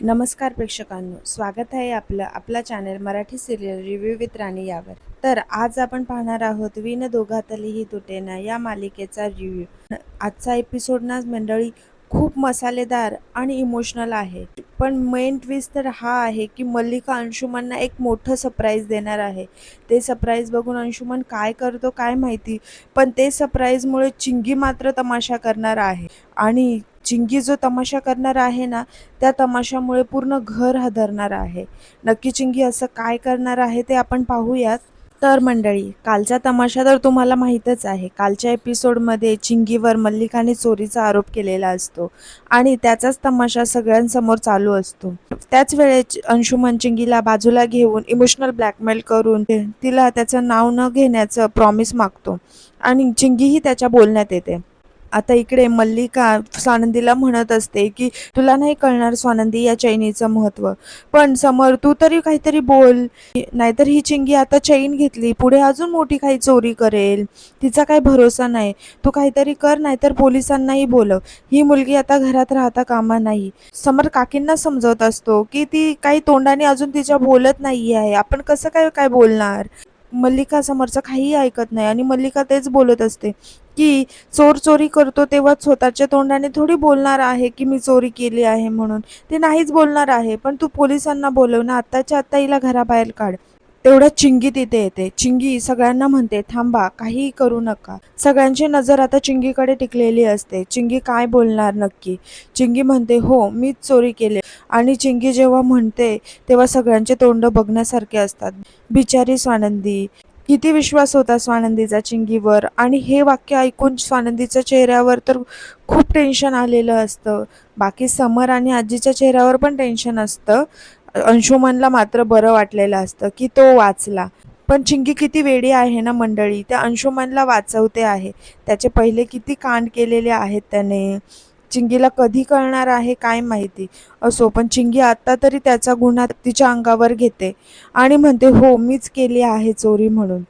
नमस्कार प्रेक्षकांनो, स्वागत आहे आपला channel Marathi serial review with Rani यावर. तर आज आपण पाहणार आहोत विण दोघातलीही तुटेना या मालिकेचा रिव्ह्यू. आजचा एपिसोड ना मंडळी खूप मसालेदार आणि इमोशनल आहे. पण मेन ट्विस्ट तर हा आहे की मल्लिका अंशुमनना एक मोठं सरप्राईज देणार आहे. ते सरप्राईज बघून अंशुमन काय करतो काय माहिती, पण ते सरप्राईजमुळे चिंगी मात्र तमाशा करणार आहे. आणि चिंगी जो तमाशा करणार आहे ना, त्या तमाशामुळे पूर्ण घर हादरणार आहे. नक्की चिंगी असं काय करणार आहे ते आपण पाहूयात. तर मंडळी, कालचा तमाशा तर तुम्हाला माहीतच आहे. कालच्या एपिसोडमध्ये चिंगीवर मल्लिकाने चोरीचा आरोप केलेला असतो आणि त्याचाच तमाशा सगळ्यांसमोर चालू असतो. त्याच वेळेस अंशुमन चिंगीला बाजूला घेऊन इमोशनल ब्लॅकमेल करून तिला त्याचं नाव न घेण्याचं प्रॉमिस मागतो आणि चिंगीही त्याच्या बोलण्यात येते. आता इकडे मल्लिका स्वानंदीला म्हणत असते की तुला नाही कळणार स्वानंदी या चैनीचं महत्त्व, पण समर तू तरी काहीतरी बोल, नाहीतर ही चिंगी आता चैन घेतली पुढे अजून मोठी काही चोरी करेल, तिचा काही भरोसा नाही. तू काहीतरी कर, नाहीतर पोलिसांनाही बोलव. ही मुलगी आता घरात राहता कामा नाही. समर काकींना समजवत असतो की ती काही तोंडाने अजून तिच्या बोलत नाही आहे, आपण कसं काय काय बोलणार. मल्लिका समोरचं काहीही ऐकत नाही आणि मल्लिका तेच बोलत असते की चोर चोरी करतो तेव्हा स्वतःच्या तोंडाने थोडी बोलणार आहे की मी चोरी केली आहे म्हणून. ते नाहीच बोलणार आहे, पण तू पोलिसांना बोलव ना, आत्ताच्या आत्ता हिला घराबाहेर काढ. तेवढ्यात चिंगी तिथे येते. चिंगी सगळ्यांना म्हणते थांबा, काहीही करू नका. सगळ्यांची नजर आता चिंगीकडे टिकलेली असते. चिंगी काय बोलणार नक्की. चिंगी म्हणते हो मीच चोरी केली. आणि चिंगी जेव्हा म्हणते तेव्हा सगळ्यांचे तोंड बघण्यासारखे असतात. बिचारी स्वानंदी, किती विश्वास होता स्वानंदीचा चिंगीवर, आणि हे वाक्य ऐकून स्वानंदीच्या चेहऱ्यावर तर खूप टेन्शन आलेलं असतं. बाकी समर आणि आजीच्या चेहऱ्यावर पण टेन्शन असतं. अंशुमनला मात्र बरं वाटलेलं असतं की तो वाचला. पण चिंगी किती वेडी आहे ना मंडळी, त्या अंशुमनला वाचवते आहे. त्याचे पहिले किती कांड केलेले आहेत त्याने. चिंगीला कधी कळणार आहे काय माहिती. असो, पण चिंगी आत्ता तरी त्याचा गुन्हा तिच्या अंगावर घेते आणि म्हणते हो मीच केली आहे चोरी म्हणून.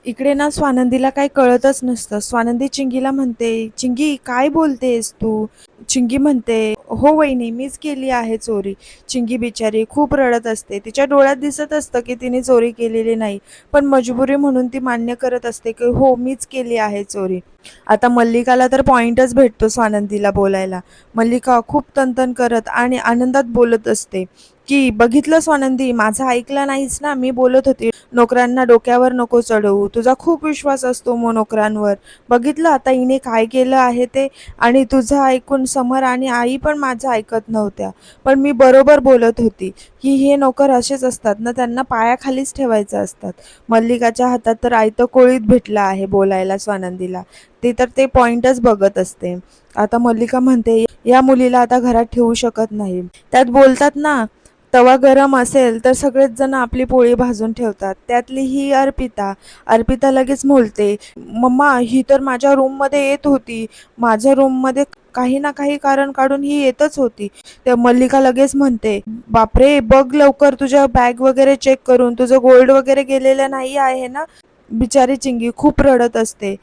इकडे ना स्वानंदीला काही कळतच नसतं. स्वानंदी चिंगीला म्हणते चिंगी काय बोलतेस तू. चिंगी म्हणते हो वहिनी मीच केली आहे चोरी. चिंगी बिचारी खूप रडत असते. तिच्या डोळ्यात दिसत असतं की तिने चोरी केलेली नाही, पण मजबुरी म्हणून ती मान्य करत असते की हो मीच केली आहे चोरी. आता मल्लिकाला तर पॉइंटच भेटतो स्वानंदीला बोलायला. मल्लिका खूप तनतन करत आणि आनंदात बोलत असते की बघितलं स्वानंदी, माझं ऐकलं नाहीस ना, मी बोलत होती नोकरांना डोक्यावर नको चढवू, तुझा खूप विश्वास असतो मग नोकरांवर. बघितलं आता हिने काय केलं आहे ते. आणि तुझं ऐकून समर आणि आई पण माझं ऐकत नव्हत्या, पण मी बरोबर बोलत होती की हे नोकर असेच असतात ना, त्यांना पायाखालीच ठेवायचं असतात. मल्लिकाच्या हातात तर आयतं कोळीत भेटलं आहे बोलायला स्वानंदीला. ती तर ते पॉइंटच बघत असते. आता मल्लिका म्हणते या मुलीला आता घरात ठेवू शकत नाही. त्यात बोलतात ना, तवा गरम असेल तर सगळेच जण आपली पोळी भाजून ठेवतात, त्यातली ही अर्पिता. अर्पिता लगेच बोलते मम्मा ही तर माझ्या रूममध्ये येत होती, माझ्या रूममध्ये काही ना काही कारण काढून ही येतच होती. त्या मल्लिका लगेच म्हणते बापरे, बघ लवकर तुझ्या बॅग वगैरे चेक करून, तुझं गोल्ड वगैरे गेलेलं नाही आहे ना. बिचारी चिंगी खूप रडत असते.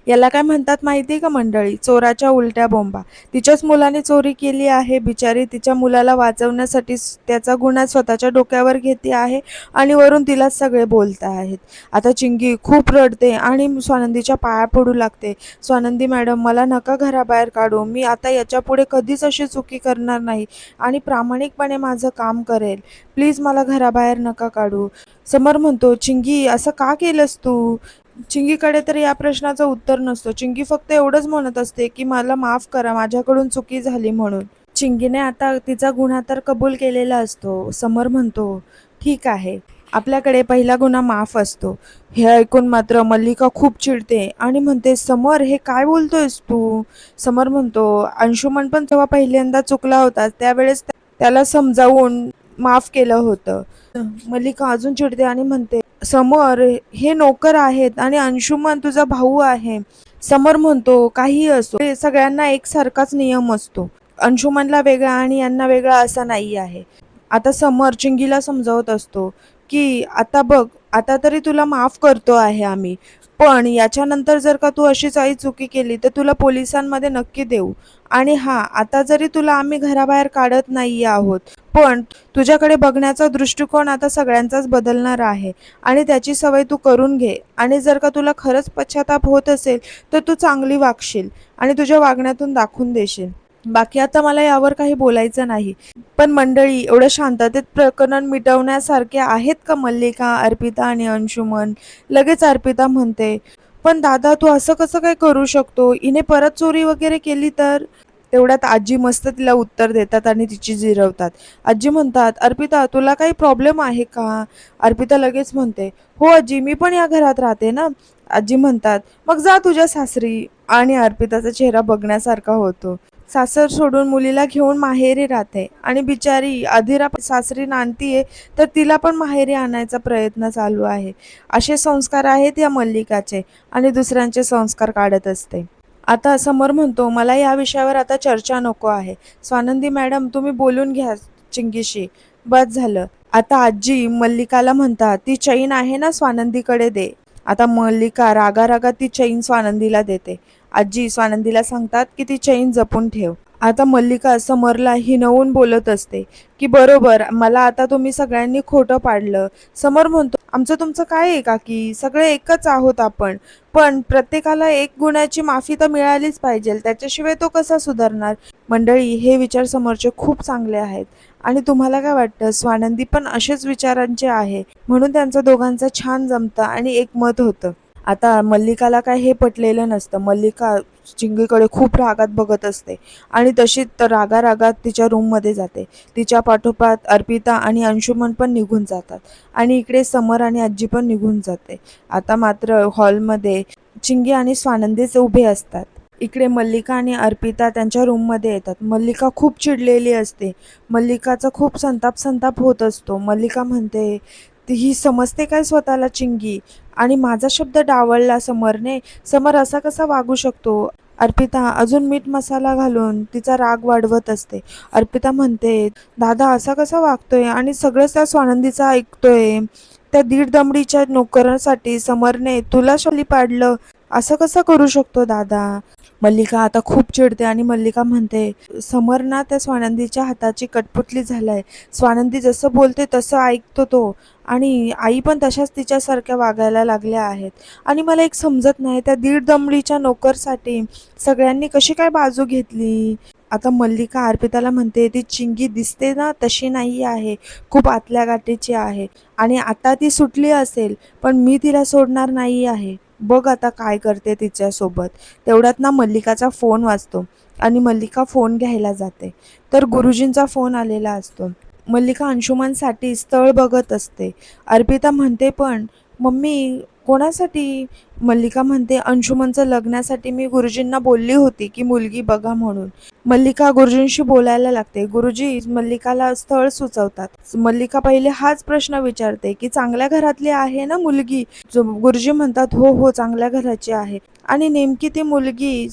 याला काय म्हणतात माहिती का मंडळी, चोराच्या उलट्या बोंबा. तिच्याच मुलाने चोरी केली आहे, बिचारी तिच्या मुलाला वाचवण्यासाठी त्याचा गुन्हा स्वतःच्या डोक्यावर घेते आहे आणि वरून तिलाच सगळे बोलत आहेत. आता चिंगी खूप रडते आणि स्वानंदीच्या पाया पडू लागते. स्वानंदी मॅडम मला नका घराबाहेर काढू, मी आता याच्या पुढे कधीच अशी चुकी करणार नाही आणि प्रामाणिकपणे माझं काम करेल, प्लीज मला घराबाहेर नका काढू. समर म्हणतो चिंगी असं का केलंस तू. चिंगीकडे तर या प्रश्नाचं उत्तर नसतं. चिंगी फक्त एवढंच म्हणत असते की मला माफ करा, माझ्याकडून चुकी झाली म्हणून. चिंगीने आता तिचा गुन्हा तर कबूल केलेला असतो. समर म्हणतो ठीक आहे, आपल्याकडे पहिला गुन्हा माफ असतो. हे ऐकून मात्र मल्लिका खूप चिडते आणि म्हणते समर हे काय बोलतोयस तू. समर म्हणतो अंशुमन पण तेव्हा पहिल्यांदा चुकला होता, त्यावेळेस त्याला समजावून माफ केलं होतं. मल्लिका अजून चिडते आणि म्हणते समर हे नोकर आहेत आणि अंशुमन तुझा भाऊ आहे. समर म्हणतो काही असो, सगळ्यांना एकसारखाच नियम असतो, अंशुमनला वेगळा आणि यांना वेगळा असा नाही आहे. आता समर चिंगीला समजावत असतो की आता बघ, आता तरी तुला माफ करतो आहे आम्ही, पण याच्यानंतर जर का तू अशीच आई चुकी केली तर तुला पोलिसांमध्ये नक्की देऊ. आणि हां, आता जरी तुला आम्ही घराबाहेर काढत नाही आहोत, पण तुझ्याकडे बघण्याचा दृष्टिकोन आता सगळ्यांचाच बदलणार आहे आणि त्याची सवय तू करून घे. आणि जर का तुला खरंच पश्चाताप होत असेल तर तू चांगली वागशील आणि तुझ्या वागण्यातून दाखवून देशील. बाकी आता मला यावर काही बोलायचं नाही. पण मंडळी, एवढं शांततेत प्रकरण मिटवण्यासारखे आहेत का मल्लिका, अर्पिता आणि अंशुमन? लगेच अर्पिता म्हणते, पण दादा तू असं कसं काय करू शकतो? हिने परत चोरी वगैरे केली तर? तेवढ्यात आजी मस्त तिला उत्तर देतात आणि तिची जिरवतात. आजी म्हणतात, अर्पिता तुला काही प्रॉब्लेम आहे का? अर्पिता लगेच म्हणते, हो आजी, मी पण या घरात राहते ना. आजी म्हणतात, मग जा तुझ्या सासरी. आणि अर्पिताचा चेहरा बघण्यासारखा होतो. सासर सोडून मुलीला घेऊन माहेरी राहते आणि बिचारी अधीरा सासरी नांदतीये तर तिला पण माहेरी आणायचा प्रयत्न चालू आहे. असे संस्कार आहेत या मल्लिकाचे आणि दुसऱ्यांचे संस्कार काढत असते. आता समर म्हणतो, मला या विषयावर आता चर्चा नको आहे. स्वानंदी मॅडम तुम्ही बोलून घ्या चिंगीशी, बस झालं. आता आजी मल्लिकाला म्हणतात, ती चैन आहे ना स्वानंदीकडे दे. आता मल्लिका रागारागात ती चैन स्वानंदीला देते. आजी स्वानंदीला सांगतात की ती चैन जपून ठेव. आता मल्लिका समरला हिणवून बोलत असते की बरोबर, मला आता तुम्ही सगळ्यांनी खोटं पाडलं. समर म्हणतो, आमचं तुमचं काय आहे काकी, सगळे एकच आहोत आपण. पण प्रत्येकाला एक गुन्ह्याची माफी तर मिळालीच पाहिजे, त्याच्याशिवाय तो कसा सुधारणार? मंडळी, हे विचार समोरचे खूप चांगले आहेत. आणि तुम्हाला काय वाटतं? स्वानंदी पण असेच विचारांचे आहे म्हणून त्यांचं दोघांचं छान जमतं आणि एक मत होतं. आता मल्लिकाला काय हे पटलेलं नसतं. मल्लिका चिंगीकडे खूप रागात बघत असते आणि तशीच तर रागारागात तिच्या रूममध्ये जाते. तिच्या पाठोपाठ अर्पिता आणि अंशुमन पण निघून जातात आणि इकडे समर आणि आजी पण निघून जाते. आता मात्र हॉलमध्ये चिंगी आणि स्वानंदीच उभे असतात. इकडे मल्लिका आणि अर्पिता त्यांच्या रूममध्ये येतात. मल्लिका खूप चिडलेली असते. मल्लिकाचा खूप संताप होत असतो. मल्लिका म्हणते, ही समजते काय स्वतःला चिंगी? आणि माझा शब्द डावलला समरने. समर असा कसा वागू शकतो? अर्पिता अजून मीठ मसाला घालून तिचा राग वाढवत असते. अर्पिता म्हणते, दादा असा कसा वागतोय आणि सगळंच त्या स्वानंदीचा ऐकतोय? त्या दीड दमडीच्या नोकरांसाठी समरने तुला शाली पाडलं, असं कसं करू शकतो दादा? मल्लिका आता खूप चिडते आणि मल्लिका म्हणते, समर ना त्या स्वानंदीच्या हाताची कठपुतली झालाय. स्वानंदी जसं बोलते तसं ऐकतो तो आणि आई पण तशाच तिच्यासारख्या वागायला लागल्या आहेत. आणि मला एक समजत नाही, त्या दीड दमडीच्या नोकरसाठी सगळ्यांनी कशी काय बाजू घेतली? आता मल्लिका अर्पिताला म्हणते, ती चिंगी दिसते ना तशी नाही आहे, खूप आतल्या गाठीची आहे आणि आता ती सुटली असेल पण मी तिला सोडणार नाही आहे. बघ आता काय करते तिच्यासोबत. तेवढ्यात ना मल्लिकाचा फोन वाजतो आणि मल्लिका फोन घ्यायला जाते तर गुरुजींचा फोन आलेला असतो. मल्लिका अंशुमनसाठी स्थळ बघत असते. अर्पिता म्हणते, पण मम्मी कोणासाठी? मल्लिका म्हणते, अंशुमनचं लग्नासाठी मी गुरुजींना बोलली होती की मुलगी बघा म्हणून. मल्लिका गुरुजींशी बोलायला लागते. गुरुजी मल्लिकाला स्थळ सुचवतात. मल्लिका पहिले हाच प्रश्न विचारते की चांगल्या घरातली आहे ना मुलगी? गुरुजी म्हणतात, हो हो चांगल्या घराची आहे. आणि नेमकी ती मुलगी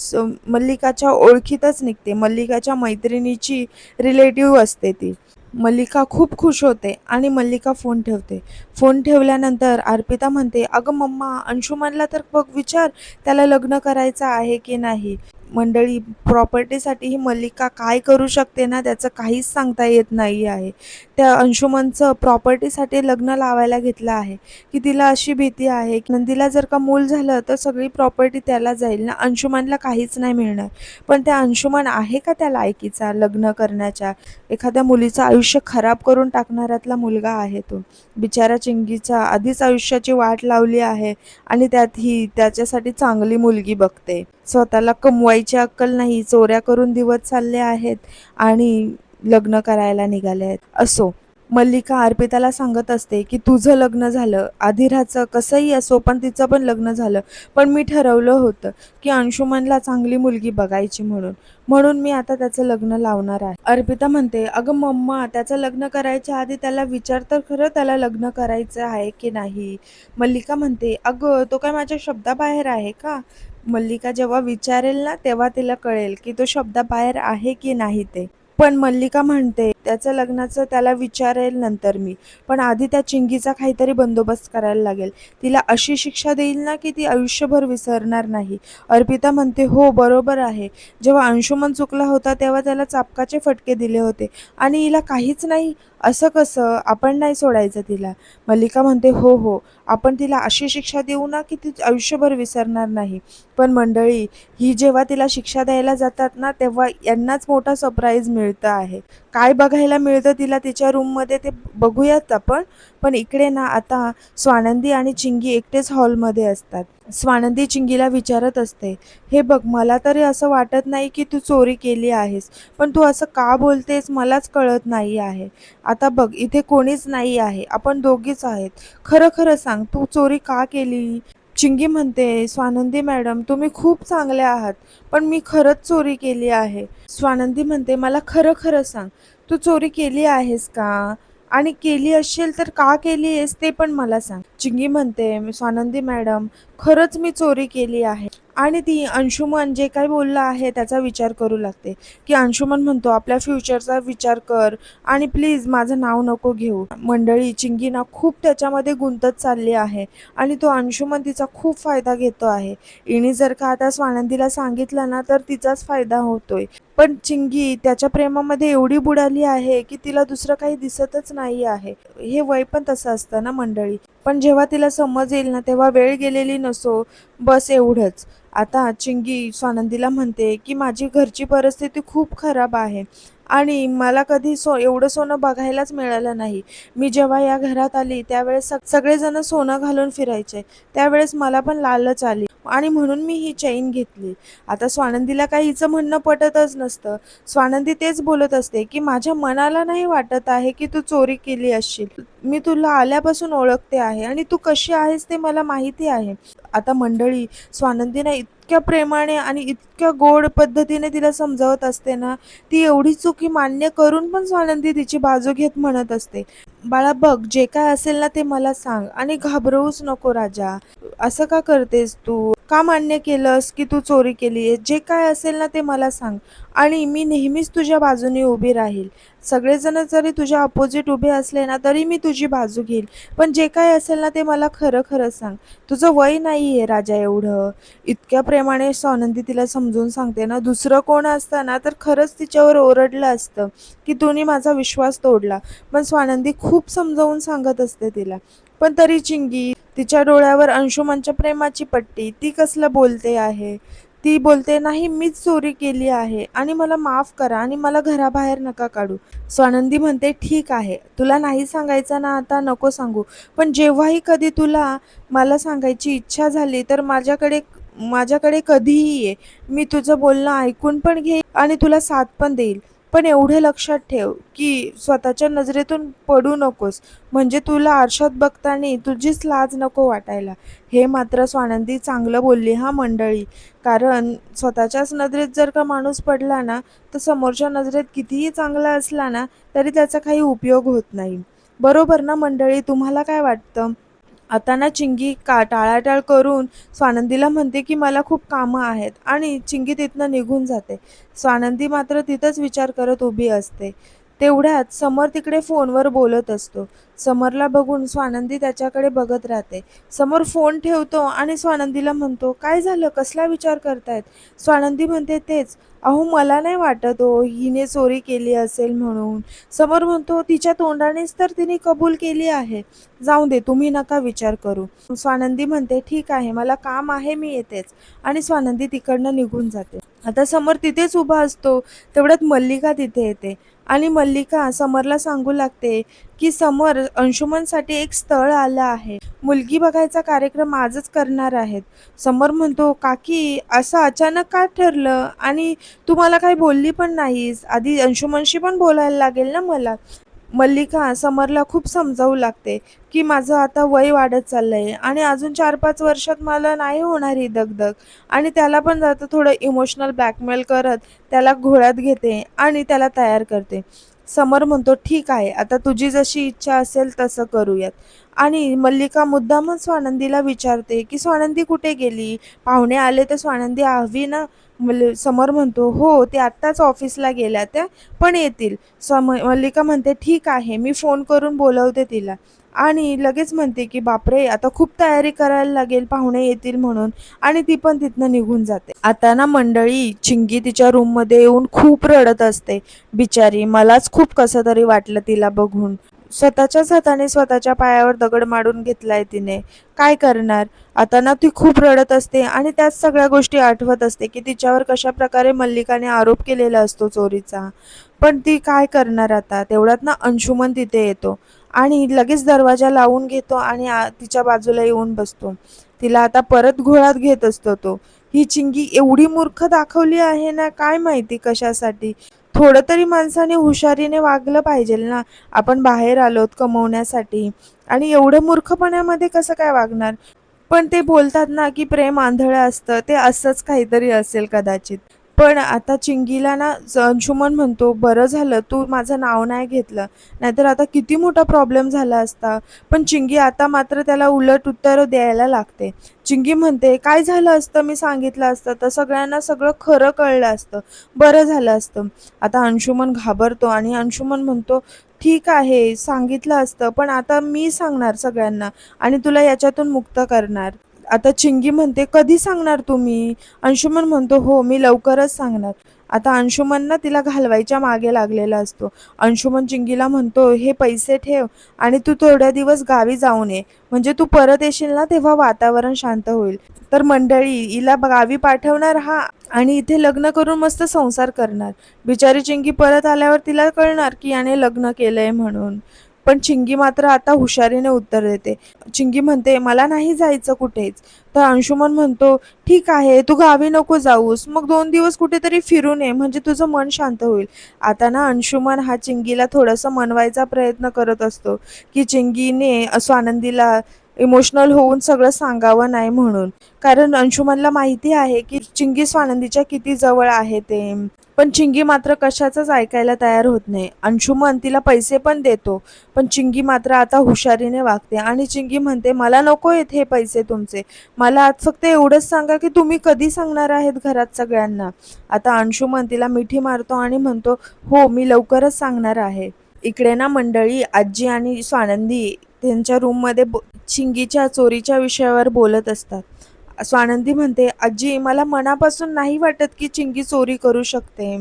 मल्लिकाच्या ओळखीतच निघते. मल्लिकाच्या मैत्रिणीची रिलेटिव्ह असते ती. मल्लिका खूप खुश होते आणि मल्लिका फोन ठेवते. फोन ठेवल्यानंतर अर्पिता म्हणते, अगं मम्मा, अंशुमनला तर बघ विचार, त्याला लग्न करायचं आहे की नाही? मंडळी, प्रॉपर्टीसाठी ही मल्लिका काय करू शकते ना त्याचं काहीच सांगता येत नाही आहे. त्या अंशुमनचं प्रॉपर्टीसाठी लग्न लावायला घेतलं आहे की तिला अशी भीती आहे की नंदीला जर का मूल झालं तर सगळी प्रॉपर्टी त्याला जाईल ना, अंशुमनला काहीच नाही मिळणार. पण त्या अंशुमन आहे का त्या लायकीचा लग्न करण्याच्या? एखाद्या मुलीचं आयुष्य खराब करून टाकणाऱ्यातला मुलगा आहे तो. बिचारा चिंगीच्या आधीच आयुष्याची वाट लावली आहे आणि त्यात ही त्याच्यासाठी चांगली मुलगी बघते. स्वतःला कमवायची अक्कल नाही, चोऱ्या करून दिवस चालले आहेत आणि लग्न करायला निघाले आहेत. असो, मल्लिका अर्पिताला सांगत असते की तुझं लग्न झालं, आधिराचं कसंही असो पण तिचं पण लग्न झालं, पण मी ठरवलं होतं की अंशुमनला चांगली मुलगी बघायची म्हणून मी आता त्याचं लग्न लावणार आहे. अर्पिता म्हणते, अगं मम्मा, त्याचं लग्न करायच्या आधी त्याला विचार तर खरं, त्याला लग्न करायचं आहे की नाही? मल्लिका म्हणते, अगं तो काय माझ्या शब्दाबाहेर आहे का? मल्लिका जेव्हा विचारेल ना तेव्हा तिला कळेल की तो शब्दाबाहेर आहे की नाही ते. पण मल्लिका म्हणते त्याचं लग्नाचं त्याला विचारेल नंतर मी, पण आधी त्या चिंगीचा काहीतरी बंदोबस्त करायला लागेल. तिला अशी शिक्षा देईल ना की ती आयुष्यभर विसरणार नाही. अर्पिता म्हणते हो बरोबर आहे. जेव्हा अंशुमन चुकला होता तेव्हा त्याला चापकाचे फटके दिले होते आणि हिला काहीच नाही. असं कसं? आपण नाही सोडायचं तिला. मल्लिका म्हणते हो हो, आपण तिला अशी शिक्षा देऊ ना की ती आयुष्यभर विसरणार नाही. पण मंडळी, ही जेव्हा तिला शिक्षा द्यायला जातात ना तेव्हा यांनाच मोठा सरप्राईज मिळतं आहे. काय बघायला मिळतं तिला तिच्या रूममध्ये ते बघूयात आपण. पण इकडे ना आता स्वानंदी आणि चिंगी एकटेच हॉलमध्ये असतात. स्वानंदी चिंगीला विचारत असते, हे बघ मला तरी असं वाटत नाही की तू चोरी केली आहेस, पण तू असं का बोलतेस मलाच कळत नाही आहे. आता बघ इथे कोणीच नाही आहे, आपण दोघीच आहेत. खरं खरं सांग, तू चोरी का केली? चिंगी म्हणते, स्वानंदी मॅडम तुम्ही खूप चांगले आहात, पण मी खरंच चोरी केली आहे. स्वानंदी म्हणते, मला खरं खरं सांग, तू चोरी केली आहेस का? आणि केली असेल तर का केली आहेस ते पण मला सांग. चिंगी म्हणते, स्वानंदी मॅडम खरंच मी चोरी केली आहे. आणि ती अंशुमन जे काही बोलला आहे त्याचा विचार करू लागते, की अंशुमन म्हणतो आपल्या फ्युचरचा विचार कर आणि प्लीज माझं नाव नको घेऊ. मंडळी, चिंगी ना खूप त्याच्यामध्ये गुंतत चालली आहे आणि तो अंशुमन तिचा खूप फायदा घेतो आहे. हिने जर का आता स्वानंदीला सांगितलं ना तर तिचाच फायदा होतोय. पण चिंगी त्याच्या प्रेमामध्ये एवढी बुडाली आहे की तिला दुसरं काही दिसतच नाही आहे. हे वय पण तसं असतं ना मंडळी. पण जेव्हा तिला समज येईल ना तेव्हा वेळ गेलेली नसो, बस एवढंच. आता चिंगी स्वानंदीला म्हणते की माझी घरची परिस्थिती खूप खराब आहे आणि मला कधी एवढं सोनं बघायलाच मिळालं नाही. मी जेव्हा या घरात आली त्यावेळेस सगळेजण सोनं घालून फिरायचे, त्यावेळेस मला पण लालच आली आणि म्हणून मी ही चैन घेतली. आता स्वानंदीला काही हिचं म्हणणं पटतच नसतं. स्वानंदी तेच बोलत असते की माझ्या मनाला नाही वाटत आहे की तू चोरी केली असशील. मी तुला आल्यापासून ओळखते आहे आणि तू कशी आहेस ते मला माहिती आहे. आता मंडळी, स्वानंदीने इतक्या प्रेमाने आणि इतक्या गोड पद्धतीने तिला समजावत असते ना, ती एवढी चुकी मान्य करून पण स्वानंदी तिची बाजू घेत म्हणत असते, बाळा बघ जे काय असेल ना ते मला सांग आणि घाबरवूच नको राजा. असं का करतेस तू? का मान्य केलंस की तू चोरी केली आहे? जे काय असेल ना ते मला सांग आणि मी नेहमीच तुझ्या बाजूने उभी राहील. सगळेजण जरी तुझ्या अपोजिट उभे असले ना तरी मी तुझी बाजू घेईल, पण जे काय असेल ना ते मला खरं खरं सांग. तुझं वय नाही आहे राजा एवढं. इतक्या प्रेमाने स्वानंदी तिला समजून सांगते ना, दुसरं कोण असतं ना तर खरंच तिच्यावर ओरडलं असतं की तूने माझा विश्वास तोडला. पण स्वानंदी खूप समजावून सांगत असते तिला. पण तरी चिंगी, तिच्या डोळ्यावर अंशुमनच्या प्रेमाची पट्टी, ती कसलं बोलते आहे. ती बोलते नाही मीच चोरी केली आहे आणि मला माफ करा आणि मला घराबाहेर नका काढू. स्वानंदी म्हणते ठीक आहे, तुला नाही सांगायचं ना आता नको सांगू, पण जेव्हाही कधी तुला मला सांगायची इच्छा झाली तर माझ्याकडे माझ्याकडे कधीही ये. मी तुझं बोलणं ऐकून पण घेईन आणि तुला साथ पण देईल. पण एवढे लक्षात ठेव की स्वतःच्या नजरेतून पडू नकोस, म्हणजे तुला आरशात बघताना तुझीच लाज नको वाटायला. हे मात्र स्वानंदी चांगलं बोलली हा मंडळी. कारण स्वतःच्याच नजरेत जर का माणूस पडला ना तर समोरच्या नजरेत कितीही चांगला असला ना तरी त्याचा काही उपयोग होत नाही. बरोबर ना मंडळी? तुम्हाला काय वाटतं? आता ना चिंगी टाळाटाळ करून स्वानंदीला म्हणते की मला खूप कामं आहेत आणि चिंगी तिथनं निघून जाते. स्वानंदी मात्र तिथंच विचार करत उभी असते. तेवढ्यात समर तिकडे फोनवर बोलत असतो. समरला बघून स्वानंदी त्याच्याकडे बघत राहते. समर फोन ठेवतो आणि स्वानंदीला म्हणतो, काय झालं, कसला विचार करतायत? स्वानंदी म्हणते तेच, अहो मला नाही वाटत हो हिने चोरी केली असेल म्हणून. समर म्हणतो तिच्या तोंडानेच तर तिने कबूल केली आहे. जाऊ दे, तुम्ही नका विचार करू. स्वानंदी म्हणते ठीक आहे, मला काम आहे, मी येतेच. आणि स्वानंदी तिकडनं निघून जाते. आता समर तिथेच उभा असतो. तेवढ्यात मल्लिका तिथे येते आणि मल्लिका समरला सांगू लागते की समर, अंशुमनसाठी एक स्थळ आलं आहे, मुलगी बघायचा कार्यक्रम आजच करणार आहेत. समर म्हणतो काकी असं अचानक का ठरलं आणि तू मला काही बोलली पण नाहीस, आधी अंशुमनशी पण बोलायला लागेल ना मला. मल्लिका समरला खूप समजावू लागते की माझं आता वय वाढत चाललंय आणि अजून 4-5 वर्षात मला नाही होणार ही दगदग. आणि त्याला पण जातं थोडं इमोशनल ब्लॅकमेल करत त्याला घोळ्यात घेते आणि त्याला तयार करते. समर म्हणतो ठीक आहे, आता तुझी जशी इच्छा असेल तसं करूयात. आणि मल्लिका मुद्दामच स्वानंदीला विचारते की स्वानंदी कुठे गेली? पाहुणे आले तर स्वानंदी हवी ना, समर म्हणतो, "हो, ते आत्ताच ऑफिसला गेल्या त्या, पण येतील." मल्लिका म्हणते, "ठीक आहे, मी फोन करून बोलवते तिला." आणि लगेच म्हणते, की "बापरे! आता खूप तयारी करायला लागेल, पाहुणे येतील म्हणून." आणि ती पण तिथनं निघून जाते. आता ना मंडळी, चिंगी तिच्या रूममध्ये येऊन खूप रडत असते. बिचारी, मलाच खूप कसं तरी वाटलं तिला बघून. स्वतःच्याच हाताने स्वतःच्या पायावर दगड मारून घेतलाय तिने. काय करणार? आता ना ती खूप रडत असते आणि त्याच सगळ्या गोष्टी आठवत असते, की तिच्यावर कशाप्रकारे मल्लिकाने आरोप केलेला असतो चोरीचा. पण ती काय करणार आता? तेवढ्यात ना अंशुमन तिथे येतो आणि लगेच दरवाजा लावून घेतो आणि तिच्या बाजूला येऊन बसतो. तिला आता परत घोळात घेत असतो तो. ही चिंगी एवढी मूर्ख दाखवली आहे ना, काय माहिती कशासाठी. थोडं तरी माणसाने हुशारीने वागलं पाहिजेल ना. आपण बाहेर आलोत कमवण्यासाठी आणि एवढं मूर्खपणामध्ये कसं काय वागणार? पण ते बोलतात ना, की प्रेम आंधळं असतं, ते असंच काहीतरी असेल कदाचित. पण आता चिंगीला ना अंशुमन म्हणतो, "बरं झालं तू माझं नाव नाही घेतलं, नाहीतर आता किती मोठा प्रॉब्लेम झाला असता." पण चिंगी आता मात्र त्याला उलट उत्तर द्यायला लागते. चिंगी म्हणते, "काय झालं असतं मी सांगितलं असतं तर सगळ्यांना सगळं खरं कळलं असतं, बरं झालं असतं." आता अंशुमन घाबरतो आणि अंशुमन म्हणतो, "ठीक आहे, सांगितलं असतं, पण आता मी सांगणार सगळ्यांना आणि तुला याच्यातून मुक्त करणार." आता चिंगी म्हणते, "कधी सांगणार तुम्ही?" अंशुमन म्हणतो, "हो, मी लवकरच सांगणार." आता अंशुमन ना तिला घालवायच्या मागे लागलेला असतो. अंशुमन चिंगीला म्हणतो, "हे पैसे ठेव आणि तू थोड्या दिवस गावी जाऊन ये. म्हणजे तू परत येशील ना तेव्हा वातावरण शांत होईल." तर मंडळी हिला गावी पाठवणार हा आणि इथे लग्न करून मस्त संसार करणार. बिचारी चिंगी परत आल्यावर तिला कळणार की याने लग्न केलंय म्हणून. पण चिंगी मात्र आता हुशारीने उत्तर देते. चिंगी म्हणते, "मला नाही जायचं कुठेच." तर अंशुमन म्हणतो, "ठीक आहे, तू गावी नको जाऊस, मग 2 दिवस कुठेतरी फिरून ये म्हणजे तुझं मन शांत होईल." आता ना अंशुमन हा चिंगीला थोडंसं मनवायचा प्रयत्न करत असतो, की चिंगीने स्वानंदीला इमोशनल होऊन सगळं सांगावं नाही म्हणून. कारण अंशुमनला माहिती आहे, की चिंगी स्वानंदीच्या किती जवळ आहे ते. पण चिंगी मात्र कशाचंच ऐकायला तयार होत नाही. अंशुमन तिला पैसे पण देतो, पण चिंगी मात्र आता हुशारीने वागते आणि चिंगी म्हणते, "मला नको आहेत हे पैसे तुमचे. मला आज फक्त एवढंच सांगा, की तुम्ही कधी सांगणार आहेत घरात सगळ्यांना?" आता अंशुमन तिला मिठी मारतो आणि म्हणतो, "हो, मी लवकरच सांगणार आहे." इकडे ना मंडळी आजी आणि स्वानंदी त्यांच्या रूममध्ये चिंगीच्या चोरीच्या विषयावर बोलत असतात. स्वानंदी म्हणते, "आजी, मला मनापासून नाही वाटत की चिंगी चोरी करू शकते."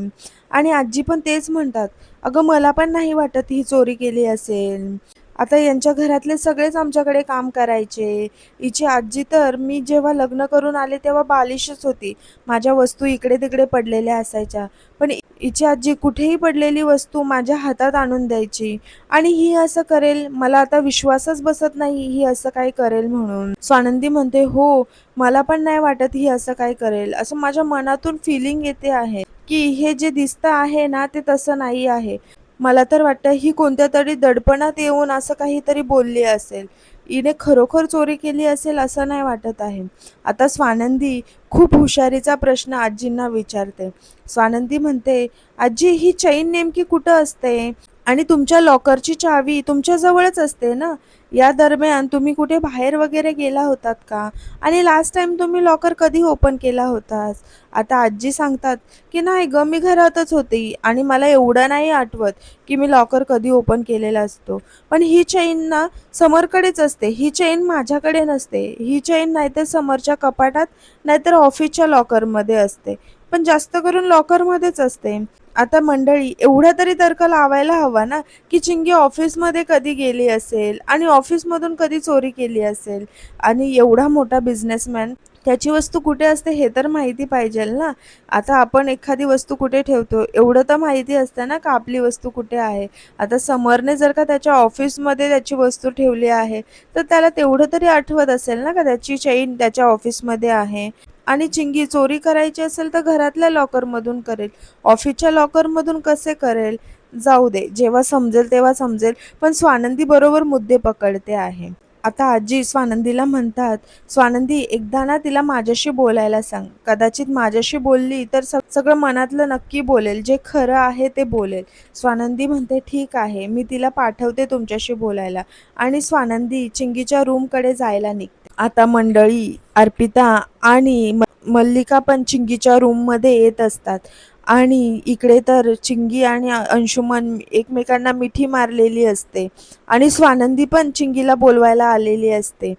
आणि आजी पण तेच म्हणतात, "अगं, मला पण नाही वाटत ही चोरी केली असेल. आता यांच्या घरातले सगळेच आमच्याकडे काम करायचे. हिची आजी तर मी जेव्हा लग्न करून आले तेव्हा बालिशच होती. माझ्या वस्तू इकडे-तिकडे पडलेल्या असायच्या. पण हिची आजी कुठेही पडलेली वस्तू माझ्या हातात आणून द्यायची आणि ही असं करेल, मला आता विश्वासच बसत नाही ही असं काही करेल म्हणून." स्वानंदी म्हणते, "हो, मला पण नाही वाटत ही असं काय करेल. असं माझ्या मनातून फिलिंग येते आहे, की हे जे दिसतं आहे ना ते तसं नाही आहे. मला तर वाटतं ही कोणत्यातरी दडपणात येऊन असं काहीतरी बोलली असेल. हिने खरोखर चोरी केली असेल असं नाही वाटत आहे." आता स्वानंदी खूप हुशारीचा प्रश्न आजींना विचारते. स्वानंदी म्हणते, "आजी, ही चैन नेमकी कुठं असते? आणि तुमच्या लॉकरची चावी तुमच्याजवळच असते ना? या दरम्यान तुम्ही कुठे बाहेर वगैरे गेला होतात का? आणि लास्ट टाईम तुम्ही लॉकर कधी ओपन केला होतास?" आता आजी सांगतात, की "नाही गं, मी घरातच होती आणि मला एवढं नाही आठवत, की मी लॉकर कधी ओपन केलेला असतो. पण ही चेन ना समरकडेच असते. ही चेन माझ्याकडे नसते. ही चेन नाहीतर समरच्या कपाटात, नाहीतर ऑफिसच्या लॉकरमध्ये असते. पण जास्त करून लॉकरमध्येच असते." आता मंडळी एवढा तरी तर्क लावायला हवा ना, की चिंगी ऑफिसमध्ये कधी गेली असेल आणि ऑफिसमधून कधी चोरी केली असेल आणि एवढा मोठा बिझनेसमॅन त्याची वस्तू कुठे असते हे तर माहिती पाहिजेल ना. आता आपण एखादी वस्तू कुठे ठेवतो एवढं तर माहिती असतं ना का आपली वस्तू कुठे आहे. आता समरने जर का त्याच्या ऑफिसमध्ये त्याची वस्तू ठेवली आहे, तर त्याला तेवढं तरी आठवत असेल ना का त्याची चेन त्याच्या ऑफिसमध्ये आहे. आणि चिंगी चोरी करायची असेल तर घरातल्या लॉकरमधून करेल, ऑफिसच्या लॉकरमधून कसे करेल? जाऊ दे, जेव्हा समजेल तेव्हा समजेल. पण स्वानंदी बरोबर मुद्दे पकडते आहे. आता आजी स्वानंदीला म्हणतात, "स्वानंदी, एकदा ना तिला माझ्याशी बोलायला सांग. कदाचित माझ्याशी बोलली तर सगळं मनातलं नक्की बोलेल, जे खरं आहे ते बोलेल." स्वानंदी म्हणते, "ठीक आहे, मी तिला पाठवते तुमच्याशी बोलायला." आणि स्वानंदी चिंगीच्या रूमकडे जायला निघते. आता मंडळी अर्पिता आणि मल्लिका पण चिंगीच्या रूममध्ये येत असतात आणि इकडे तर चिंगी आणि अंशुमन एकमेकांना मिठी मारलेली असते आणि स्वानंदी पण चिंगीला बोलवायला आलेली असते.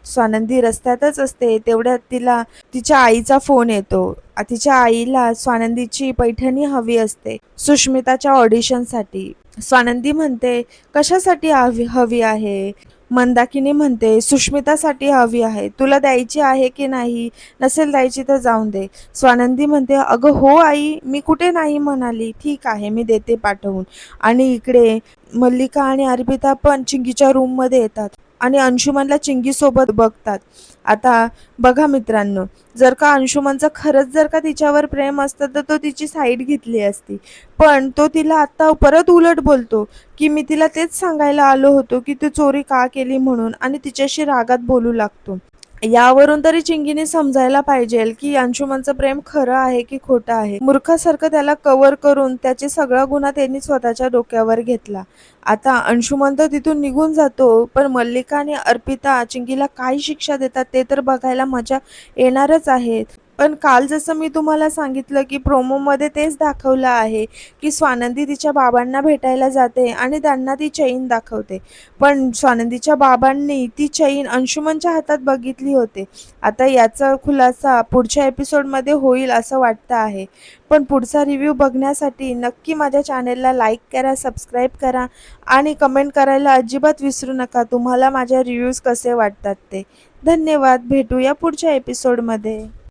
स्वानंदी रस्त्यातच असते तेवढ्यात तिला तिच्या आईचा फोन येतो. तिच्या आईला स्वानंदीची पैठणी हवी असते सुष्मिताच्या ऑडिशनसाठी. स्वानंदी म्हणते, कशासाठी हवी आहे? मंदाकिनी म्हणते, सुष्मितासाठी हवी आहे. तुला द्यायची आहे की नाही? नसेल द्यायची तर जाऊन दे. स्वानंदी म्हणते, अगं हो आई, मी कुठे नाही म्हणाली. ठीक आहे, मी देते पाठवून. आणि इकडे मल्लिका आणि अर्पिता पण चिंगीच्या रूममध्ये येतात आणि अंशुमनला चिंगीसोबत बघतात. आता बघा मित्रांनो, जर का अंशुमनचं खरंच जर का तिच्यावर प्रेम असतं तर तो तिची साईड घेतली असती. पण तो तिला आता परत उलट बोलतो की मी तिला तेच सांगायला आलो होतो की तू चोरी का केली म्हणून, आणि तिच्याशी रागात बोलू लागतो. यावरून तरी चिंगीने समजायला पाहिजे की अंशुमनचं प्रेम खरं आहे की खोटं आहे. मूर्खासारखं त्याला कव्हर करून त्याचे सगळा गुन्हा त्यांनी स्वतःच्या डोक्यावर घेतला. आता अंशुमन तर तिथून निघून जातो, पण मल्लिका आणि अर्पिता चिंगीला काय शिक्षा देतात ते तर बघायला मजा येणारच आहे. पण काल जसं मी तुम्हाला सांगितलं की प्रोमोमध्ये तेच दाखवलं आहे की स्वानंदी तिच्या बाबांना भेटायला जाते आणि त्यांना ती चैन दाखवते. पण स्वानंदीच्या बाबांनी ती चैन अंशुमनच्या हातात बघितली होते. आता याचा खुलासा पुढच्या एपिसोडमध्ये होईल असं वाटतं आहे. पण पुढचा रिव्ह्यू बघण्यासाठी नक्की माझ्या चॅनेलला लाईक करा, सबस्क्राईब करा आणि कमेंट करायला अजिबात विसरू नका तुम्हाला माझ्या रिव्ह्यूज कसे वाटतात ते. धन्यवाद. भेटूया पुढच्या एपिसोडमध्ये.